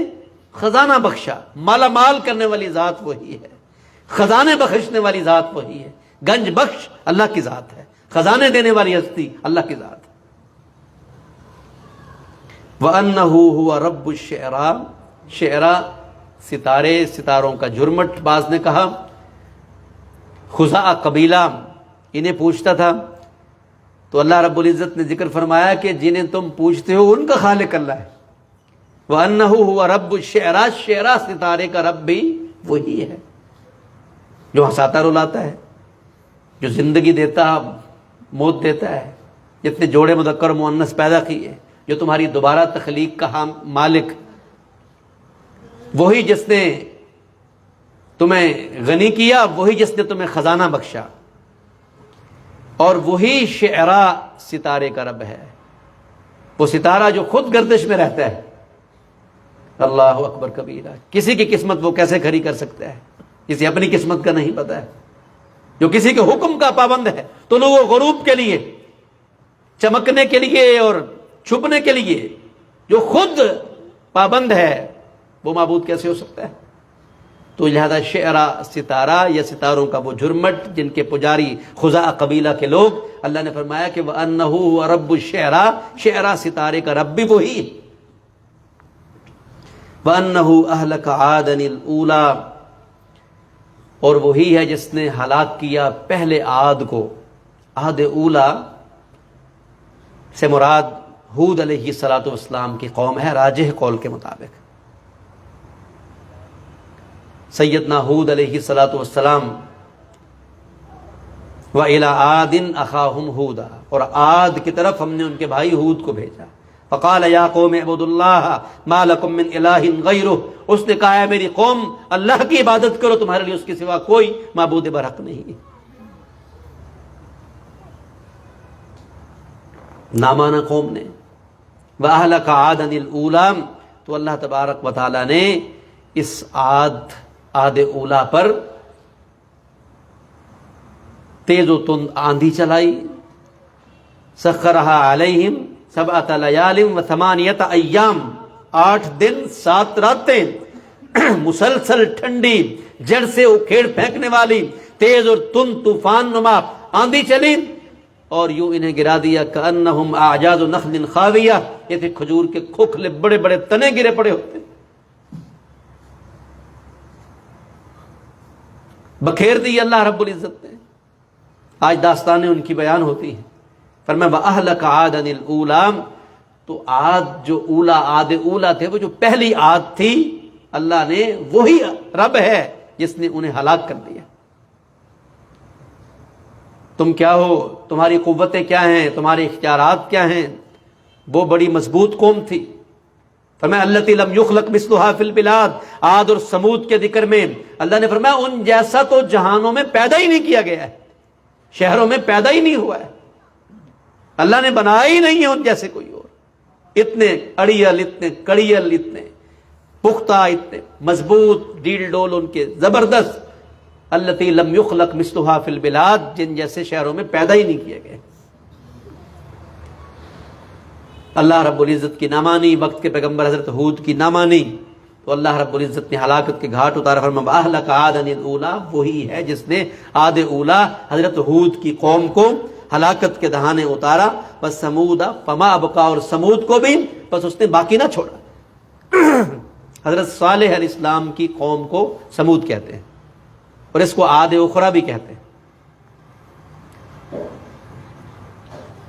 خزانہ بخشا۔ مالا مال کرنے والی ذات وہی ہے، خزانے بخشنے والی ذات وہی ہے، گنج بخش اللہ کی ذات ہے، خزانے دینے والی ہستی اللہ کی ذات ہے۔ وَأَنَّهُ هُوَ رَبُّ الشِّعْرَىٰ، شعرا ستارے، ستاروں کا جھرمٹ۔ بعض نے کہا خزاع قبیلہ انہیں پوچھتا تھا، تو اللہ رب العزت نے ذکر فرمایا کہ جنہیں تم پوچھتے ہو ان کا خالق اللہ ہے۔ وَأَنَّهُ هُوَ رَبُّ الشِّعْرَىٰ، شعرا ستارے کا رب بھی وہی ہے، جو ہنساتا رلاتا ہے، جو زندگی دیتا موت دیتا ہے، جس نے جوڑے مذکر و مؤنث پیدا کیے، جو تمہاری دوبارہ تخلیق کا مالک، وہی جس نے تمہیں غنی کیا، وہی جس نے تمہیں خزانہ بخشا، اور وہی شعرا ستارے کا رب ہے، وہ ستارہ جو خود گردش میں رہتا ہے۔ اللہ اکبر کبیرہ، کسی کی قسمت وہ کیسے کھڑی کر سکتا ہے؟ کسی اپنی قسمت کا نہیں پتا ہے، جو کسی کے حکم کا پابند ہے، طلوع و غروب کے لیے، چمکنے کے لیے اور چھپنے کے لیے جو خود پابند ہے، وہ معبود کیسے ہو سکتا ہے؟ تو لہذا شعرا ستارہ یا ستاروں کا وہ جھرمٹ جن کے پجاری خزاع قبیلہ کے لوگ، اللہ نے فرمایا کہ وَأَنَّهُ هُوَ رَبُّ الشِّعْرَىٰ، شعرا ستارے کا رب بھی وہی ہے۔ وَأَنَّهُ أَهْلَكَ عَادًا الْأُولَىٰ، اور وہی ہے جس نے ہلاک کیا پہلے عاد کو۔ عاد اولا سے مراد ہود علیہ السلام کی قوم ہے، راجح قول کے مطابق۔ سیدنا ہود علیہ السلام، وَإِلَىٰ عَادٍ أَخَاهُمْ هُودًا، اور عاد کی طرف ہم نے ان کے بھائی ہود کو بھیجا۔ فَقَالَ يَا قَوْمِ اعْبُدُوا اللَّهَ مَا لَكُم مِّنْ إِلَٰهٍ غَيْرُهُ، اس نے کہا ہے میری قوم اللہ کی عبادت کرو، تمہارے لیے اس کے سوا کوئی معبود برحق نہیں ہے۔ نامانا قوم نے وَأَهْلَكَ عَادًا الْأُولَىٰ، تو اللہ تبارک و تعالیٰ نے اس عاد اولا پر تیز و تند آندھی چلائی۔ سخرها علیہم سبعۃ لیال وثمانیۃ ایام، 8 دن 7 راتیں مسلسل ٹھنڈی، جڑ سے اکھیڑ پھینکنے والی تیز اور تند طوفان نما آندھی چلی، اور یوں انہیں گرا دیا کأنہم اعجاز نخل خاویہ، یہ تھے کھجور کے کھوکھلے بڑے بڑے تنے گرے پڑے ہوتے، بکھیر دی اللہ رب العزت نے۔ آج داستانیں ان کی بیان ہوتی ہیں۔ فرمایا وَأَهْلَكَ عَادًا الْأُولَىٰ، تو عاد جو عاد اولا تھے، وہ جو پہلی عاد تھی، اللہ نے وہی رب ہے جس نے انہیں ہلاک کر دیا۔ تم کیا ہو، تمہاری قوتیں کیا ہیں، تمہارے اختیارات کیا ہیں؟ وہ بڑی مضبوط قوم تھی۔ فرمایا التی لم یخلق مثلھا فی البلاد، عاد اور سمود کے ذکر میں اللہ نے فرمایا ان جیسا تو جہانوں میں پیدا ہی نہیں کیا گیا ہے، شہروں میں پیدا ہی نہیں ہوا ہے، اللہ نے بنایا ہی نہیں ہے ان جیسے کوئی اور۔ اتنے اڑیل، اتنے کڑیل، اتنے پختہ، اتنے مضبوط، ڈیل ڈول ان کے زبردست، التی لم یخلق مثلھا فی البلاد، جن جیسے شہروں میں پیدا ہی نہیں کیے گئے۔ اللہ رب العزت کی نامانی، وقت کے پیغمبر حضرت ہود کی نامانی، تو اللہ رب العزت نے ہلاکت کے گھاٹ اتارا۔ فرمایا اہلک عادا الاولی، وہی ہے جس نے عاد اولا حضرت ہود کی قوم کو ہلاکت کے دہانے اتارا۔ وثمود فما ابقا، اور سمود کو بھی بس اس نے باقی نہ چھوڑا۔ حضرت صالح علیہ السلام کی قوم کو سمود کہتے ہیں، اور اس کو عاد اخری بھی کہتے ہیں۔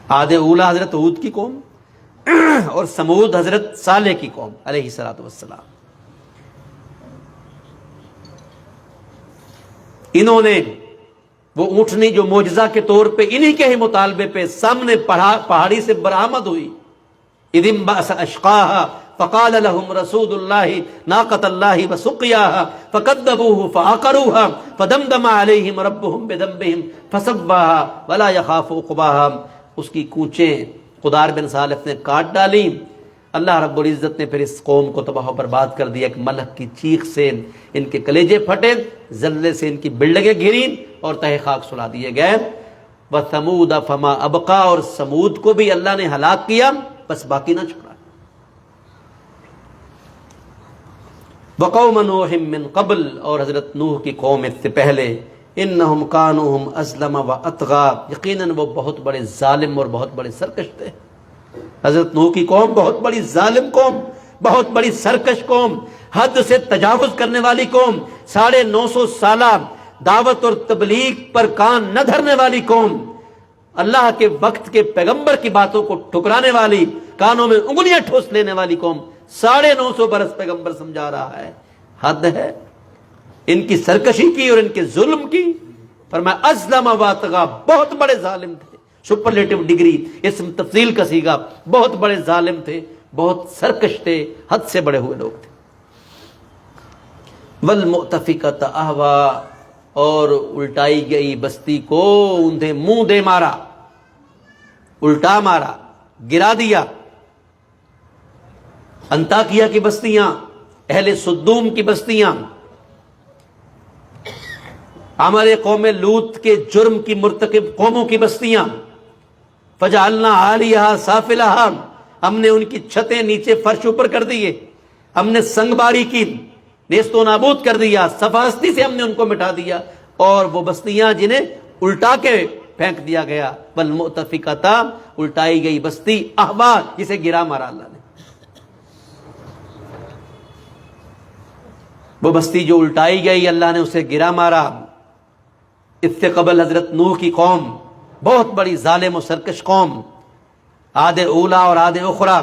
عاد اولا حضرت ہود کی قوم، اور سمود حضرت صالح کی قوم علیہ الصلوۃ والسلام۔ انہوں نے وہ اونٹنی جو معجزہ کے طور پہ انہی کے ہی مطالبے پہ سامنے پہاڑی سے برآمد ہوئی، اذ انبعث اشقاها فقال لهم رسول الله ناقة الله وسقياها فكذبوه فعقروها فدمدم عليهم ربهم بذنبهم فسواها ولا يخاف عقباها۔ اس کی کوچیں خدار بن صالح نے کاٹ ڈالی، اللہ رب العزت نے پھر اس قوم کو تباہ و برباد کر دیا۔ ایک ملک کی چیخ سے ان کے کلیجے پھٹے، زلزلے سے ان کی بلڈنگیں گریں اور تہہ خاک سلا دیے گئے۔ وثمود فما ابقا، اور سمود کو بھی اللہ نے ہلاک کیا، بس باقی نہ چھوڑا۔ وقوم نوح من قبل، اور حضرت نوح کی قوم اس سے پہلے، انہم کانوا ہم اظلم واطغی، یقیناً وہ بہت بڑے ظالم اور بہت بڑے سرکش تھے۔ حضرت نوح کی قوم بہت بڑی ظالم قوم، بہت بڑی سرکش قوم، حد سے تجاوز کرنے والی قوم، 950 سالہ دعوت اور تبلیغ پر کان نہ دھرنے والی قوم، اللہ کے وقت کے پیغمبر کی باتوں کو ٹھکرانے والی، کانوں میں انگلیاں ٹھوس لینے والی قوم۔ 950 برس پیغمبر سمجھا رہا ہے، حد ہے ان کی سرکشی کی اور ان کے ظلم کی۔ فرمایا ازلم واطغی، بہت بڑے ظالم تھے، سپرلیٹو ڈگری، اسم تفضیل کا صیغہ، بہت بڑے ظالم تھے، بہت سرکش تھے، حد سے بڑے ہوئے لوگ تھے۔ والمؤتفکۃ اہوا، اور الٹائی گئی بستی کو انہیں منہ دے مارا، الٹا مارا، گرا دیا۔ انطاکیہ کی بستیاں، اہل صدوم کی بستیاں، ہمارے قوم لوط کے جرم کی مرتکب قوموں کی بستیاں، فجعلنا عالیہا سافلہا، ہم نے ان کی چھتیں نیچے فرش اوپر کر دیے، ہم نے سنگ باری کی، نیست و نابود کر دیا، سفاستی سے ہم نے ان کو مٹا دیا، اور وہ بستیاں جنہیں الٹا کے پھینک دیا گیا۔ والمؤتفکۃ، الٹائی گئی بستی، اہوا، جسے گرا مارا اللہ نے۔ وہ بستی جو الٹائی گئی اللہ نے اسے گرا مارا۔ اس سے قبل حضرت نوح کی قوم بہت بڑی ظالم و سرکش قوم، عاد اولا اور عاد اخری،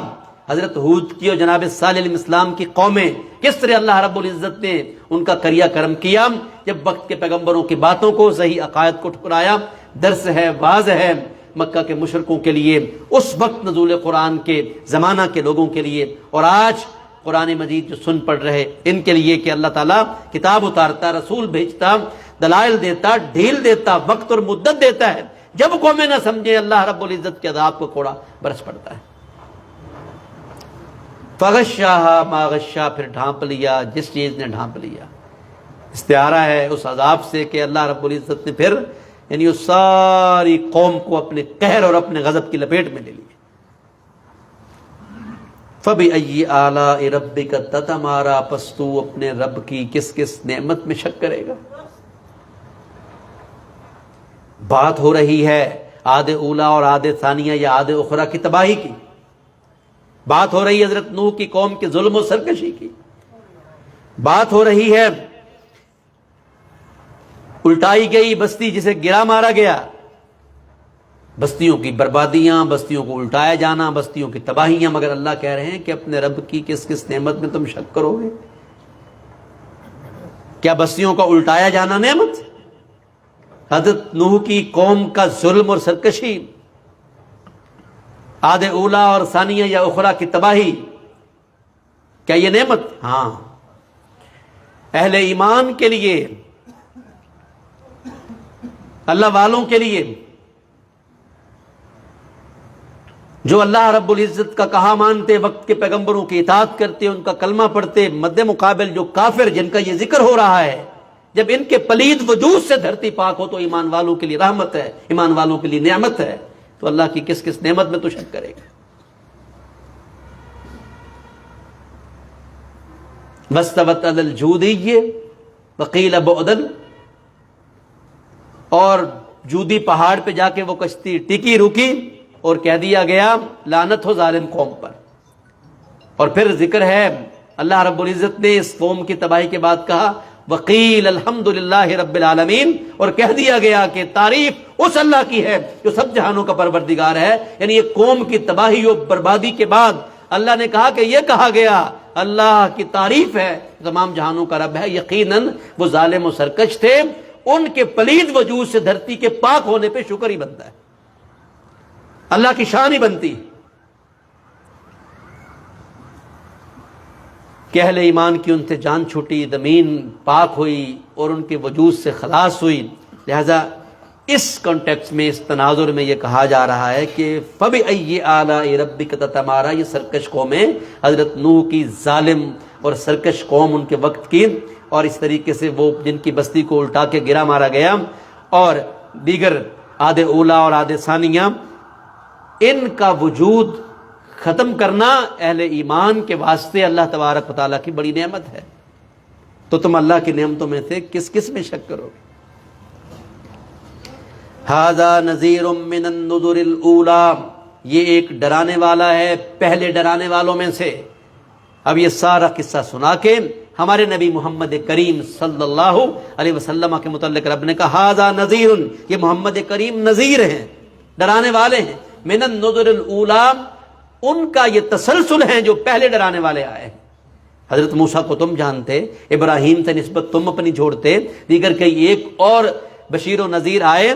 حضرت ہود کی اور جناب صالح علیہ السلام کی قومیں، کس طرح اللہ رب العزت نے ان کا کریا کرم کیا جب وقت کے پیغمبروں کی باتوں کو، صحیح عقائد کو ٹھکرایا۔ درس ہے، واعظ ہے مکہ کے مشرکوں کے لیے، اس وقت نزول قرآن کے زمانہ کے لوگوں کے لیے، اور آج قرآن مجید جو سن پڑھ رہے ان کے لیے کہ اللہ تعالیٰ کتاب اتارتا، رسول بھیجتا، دلائل دیتا، ڈھیل دیتا، وقت اور مدت دیتا ہے، جب قومیں نہ سمجھے اللہ رب العزت کے عذاب کو کوڑا برس پڑتا ہے۔ فغشاها ما غشا، پھر ڈھانپ لیا جس چیز نے ڈھانپ لیا۔ استعارہ ہے اس عذاب سے کہ اللہ رب العزت نے پھر یعنی اس ساری قوم کو اپنے قہر اور اپنے غضب کی لپیٹ میں لے لیا۔ فَبِأَيِّ آلَاءِ رَبِّكَ تَتَمَارَىٰ، پس تو اپنے رب کی کس کس نعمت میں شک کرے گا۔ بات ہو رہی ہے عاد اولا اور عاد ثانیہ یا عاد اخری کی تباہی کی، بات ہو رہی ہے حضرت نوح کی قوم کے ظلم و سرکشی کی، بات ہو رہی ہے الٹائی گئی بستی جسے گرا مارا گیا، بستیوں کی بربادیاں، بستیوں کو الٹایا جانا، بستیوں کی تباہیاں، مگر اللہ کہہ رہے ہیں کہ اپنے رب کی کس کس نعمت میں تم شک کرو گے؟ کیا بستیوں کا الٹایا جانا نعمت؟ حضرت نوح کی قوم کا ظلم اور سرکشی، عاد اولا اور ثانیہ یا اخرى کی تباہی، کیا یہ نعمت؟ ہاں، اہل ایمان کے لیے، اللہ والوں کے لیے، جو اللہ رب العزت کا کہا مانتے، وقت کے پیغمبروں کی اطاعت کرتے، ان کا کلمہ پڑھتے، مد مقابل جو کافر جن کا یہ ذکر ہو رہا ہے، جب ان کے پلید وجود سے دھرتی پاک ہو تو ایمان والوں کے لیے رحمت ہے، ایمان والوں کے لیے نعمت ہے، تو اللہ کی کس کس نعمت میں تو شک کرے گا؟ وَاسْتَوَتْ عَلَى الْجُودِيِّ وَقِيلَ بُعْدًا، اور جودی پہاڑ پہ جا کے وہ کشتی ٹکی رکی اور کہہ دیا گیا لعنت ہو ظالم قوم پر۔ اور پھر ذکر ہے اللہ رب العزت نے اس قوم کی تباہی کے بعد کہا وقیل الحمد للہ رب العالمین، اور کہہ دیا گیا کہ تعریف اس اللہ کی ہے جو سب جہانوں کا پروردگار ہے۔ یعنی یہ قوم کی تباہی و بربادی کے بعد اللہ نے کہا کہ یہ کہا گیا اللہ کی تعریف ہے، تمام جہانوں کا رب ہے، یقیناً وہ ظالم و سرکش تھے، ان کے پلید وجود سے دھرتی کے پاک ہونے پہ شکر ہی بنتا ہے، اللہ کی شان ہی بنتی کہ اہل ایمان کی ان سے جان چھوٹی، زمین پاک ہوئی اور ان کے وجود سے خلاص ہوئی۔ لہذا اس کانٹیکس میں، اس تناظر میں یہ کہا جا رہا ہے کہ فَبِأَيِّ آلَاءِ رَبِّكَ تَتَمَارَىٰ، یہ سرکش قومیں، حضرت نوح کی ظالم اور سرکش قوم ان کے وقت کی، اور اس طریقے سے وہ جن کی بستی کو الٹا کے گرا مارا گیا، اور دیگر عاد اولا اور عاد ثانیہ، ان کا وجود ختم کرنا اہل ایمان کے واسطے اللہ تبارک و تعالیٰ کی بڑی نعمت ہے۔ تو تم اللہ کی نعمتوں میں سے کس کس میں شک کرو گے؟ ھذا نذیر من النذر الاولیٰ، یہ ایک ڈرانے والا ہے پہلے ڈرانے والوں میں سے۔ اب یہ سارا قصہ سنا کے ہمارے نبی محمد کریم صلی اللہ علیہ وسلم کے متعلق رب نے کہا ھذا نذیر، یہ محمد کریم نذیر ہیں، ڈرانے والے ہیں، من النذر الاولیٰ، ان کا یہ تسلسل ہیں جو پہلے ڈرانے والے آئے ہیں۔ حضرت موسیٰ کو تم جانتے، ابراہیم سے نسبت تم اپنی جوڑتے، دیگر کئی ایک اور بشیر و نذیر آئے،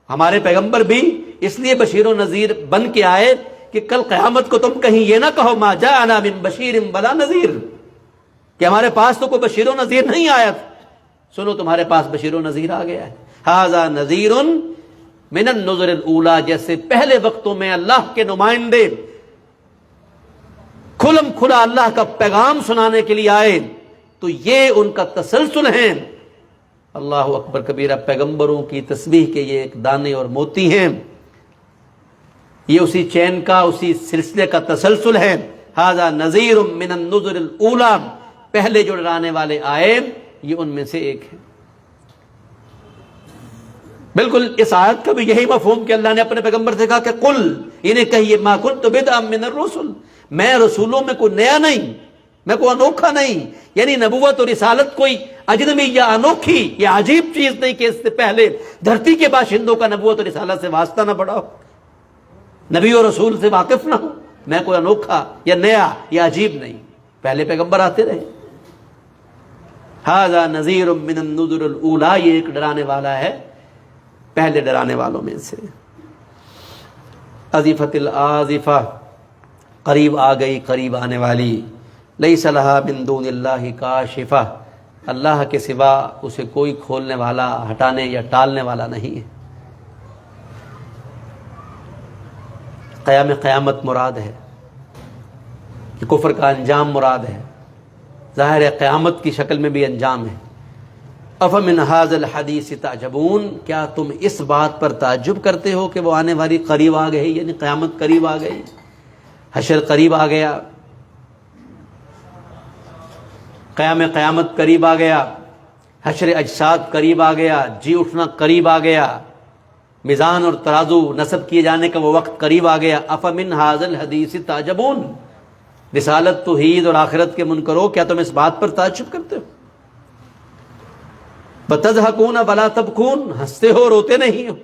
ہمارے پیغمبر بھی اس لیے بشیر و نذیر بن کے آئے کہ کل قیامت کو تم کہیں یہ نہ کہو ما جاءنا من بشیر ولا نذیر، کہ ہمارے پاس تو کوئی بشیر و نذیر نہیں آیا تھا، سنو تمہارے پاس بشیر و نذیر آ گیا ہے۔ ھذا نذیر من النذر الاولیٰ، جیسے پہلے وقتوں میں اللہ کے نمائندے کھلم کھلا اللہ کا پیغام سنانے کے لیے آئے، تو یہ ان کا تسلسل ہیں۔ اللہ اکبر کبیرہ، پیغمبروں کی تسبیح کے یہ ایک دانے اور موتی ہیں، یہ اسی چین کا، اسی سلسلے کا تسلسل ہے۔ ھذا نذیر من النذر الاولیٰ، پہلے جو ڈرانے والے آئے یہ ان میں سے ایک ہے۔ بالکل اس آیت کا بھی یہی مفہوم کہ اللہ نے اپنے پیغمبر سے کہا کہ قل، انہیں کہیے ما کنت بدعا من الرسل، میں رسولوں میں کوئی نیا نہیں، میں کوئی انوکھا نہیں، یعنی نبوت اور رسالت کوئی اجنبی یا انوکھی یا عجیب چیز نہیں کہ اس سے پہلے دھرتی کے باشندوں کا نبوت اور رسالت سے واسطہ نہ پڑا ہو، نبی اور رسول سے واقف نہ ہو، میں کوئی انوکھا یا نیا یا عجیب نہیں، پہلے پیغمبر آتے رہے۔ ھذا نذیر من النذر الاولیٰ، یہ ایک ڈرانے والا ہے پہلے ڈرانے والوں میں سے۔ ازفت الآزفہ، قریب آ گئی قریب آنے والی، لیس لہا من دون اللہ کاشفہ، اللہ کے سوا اسے کوئی کھولنے والا، ہٹانے یا ٹالنے والا نہیں ہے۔ قیامت مراد ہے، کفر کا انجام مراد ہے، ظاہر ہے قیامت کی شکل میں بھی انجام ہے۔ افمن ھذا الحدیث تعجبون، کیا تم اس بات پر تعجب کرتے ہو کہ وہ آنے والی قریب آ گئی، یعنی قیامت قریب آ گئی، حشر قریب آ گیا، قیامت قریب آ گیا، حشر اجساد قریب آ گیا، جی اٹھنا قریب آ گیا، میزان اور ترازو نصب کیے جانے کا وہ وقت قریب آ گیا۔ افمن ھذا الحدیث تعجبون، رسالت توحید اور آخرت کے منکرو، کیا تم اس بات پر تعجب کرتے ہو؟ بتضحکون ولا تبکون، ہنستے ہو روتے نہیں ہو،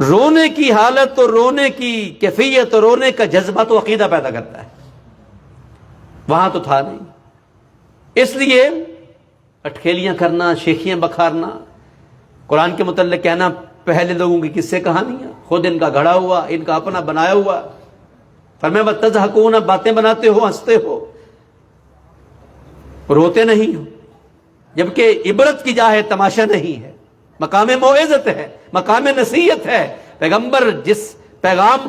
رونے کی حالت اور رونے کی کیفیت اور رونے کا جذبہ تو عقیدہ پیدا کرتا ہے، وہاں تو تھا نہیں۔ اس لیے اٹکھیلیاں کرنا، شیخیاں بکھارنا، قرآن کے متعلق کہنا پہلے لوگوں کی قصے کہانیاں، خود ان کا گھڑا ہوا، ان کا اپنا بنایا ہوا، فرمایا وَتَضْحَكُونَ، باتیں بناتے ہو، ہنستے ہو، روتے نہیں ہو، جبکہ عبرت کی جا ہے، تماشا نہیں ہے، مقام موعظت ہے، مقام نصیحت ہے۔ پیغمبر جس پیغام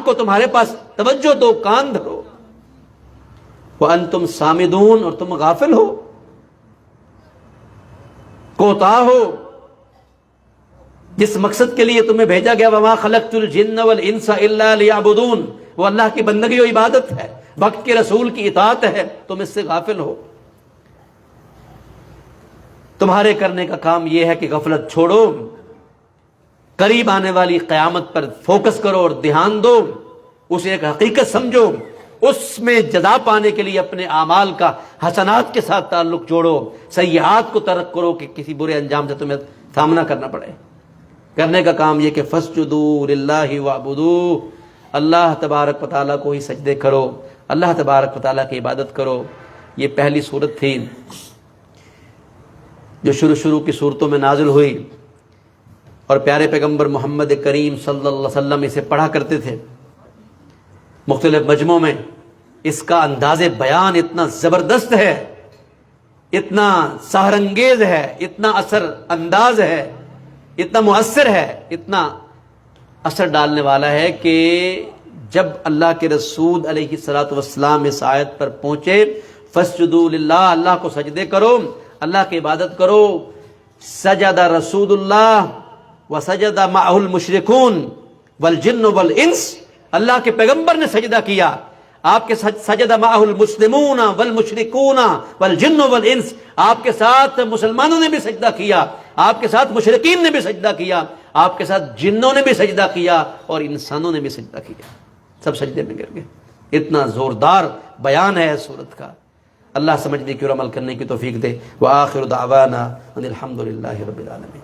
کو تمہارے پاس توجہ دو، کان دھرو، وَأَنْتُمْ سامدون، اور تم غافل ہو، کوتاہ ہو۔ جس مقصد کے لیے تمہیں بھیجا گیا وَمَا خَلَقْتُ الْجِنَّ وَالْإِنسَ إِلَّا لِيَعْبُدُونَ، وہ اللہ کی بندگی و عبادت ہے، وقت کے رسول کی اطاعت ہے، تم اس سے غافل ہو۔ تمہارے کرنے کا کام یہ ہے کہ غفلت چھوڑو، قریب آنے والی قیامت پر فوکس کرو اور دھیان دو، اسے ایک حقیقت سمجھو، اس میں جزا پانے کے لیے اپنے اعمال کا حسنات کے ساتھ تعلق جوڑو، سیئات کو ترک کرو کہ کسی برے انجام سے تمہیں سامنا کرنا پڑے۔ کرنے کا کام یہ کہ فَاسْجُدُوا لِلَّهِ وَاعْبُدُوهُ، اللہ تبارک و تعالیٰ کو ہی سجدے کرو، اللہ تبارک و تعالیٰ کی عبادت کرو۔ یہ پہلی صورت تھی جو شروع کی صورتوں میں نازل ہوئی، اور پیارے پیغمبر محمد کریم صلی اللہ علیہ وسلم اسے پڑھا کرتے تھے مختلف مجموعوں میں۔ اس کا انداز بیان اتنا زبردست ہے، اتنا سحرانگیز ہے، اتنا اثر انداز ہے، اتنا مؤثر ہے، اتنا اثر ڈالنے والا ہے کہ جب اللہ کے رسول علیہ الصلوۃ والسلام اس آیت پر پہنچے، فَاسْجُدُوا لِلَّهِ، اللہ کو سجدے کرو، اللہ کی عبادت کرو، سجد رسول اللہ وسجد معہ المشرکون والجن والانس، اللہ کے پیغمبر نے سجدہ کیا، آپ کے سجد معہ المسلمون والمشرکون والجن والانس، آپ کے ساتھ مسلمانوں نے بھی سجدہ کیا، آپ کے ساتھ مشرکین نے بھی سجدہ کیا، آپ کے ساتھ جنوں نے بھی سجدہ کیا، اور انسانوں نے بھی سجدہ کیا، سب سجدے میں گر گئے۔ اتنا زوردار بیان ہے سورت کا۔ اللہ سمجھنے کی اور عمل کرنے کی توفیق دے۔ وآخر دعوانا ان الحمد للہ رب العالمین۔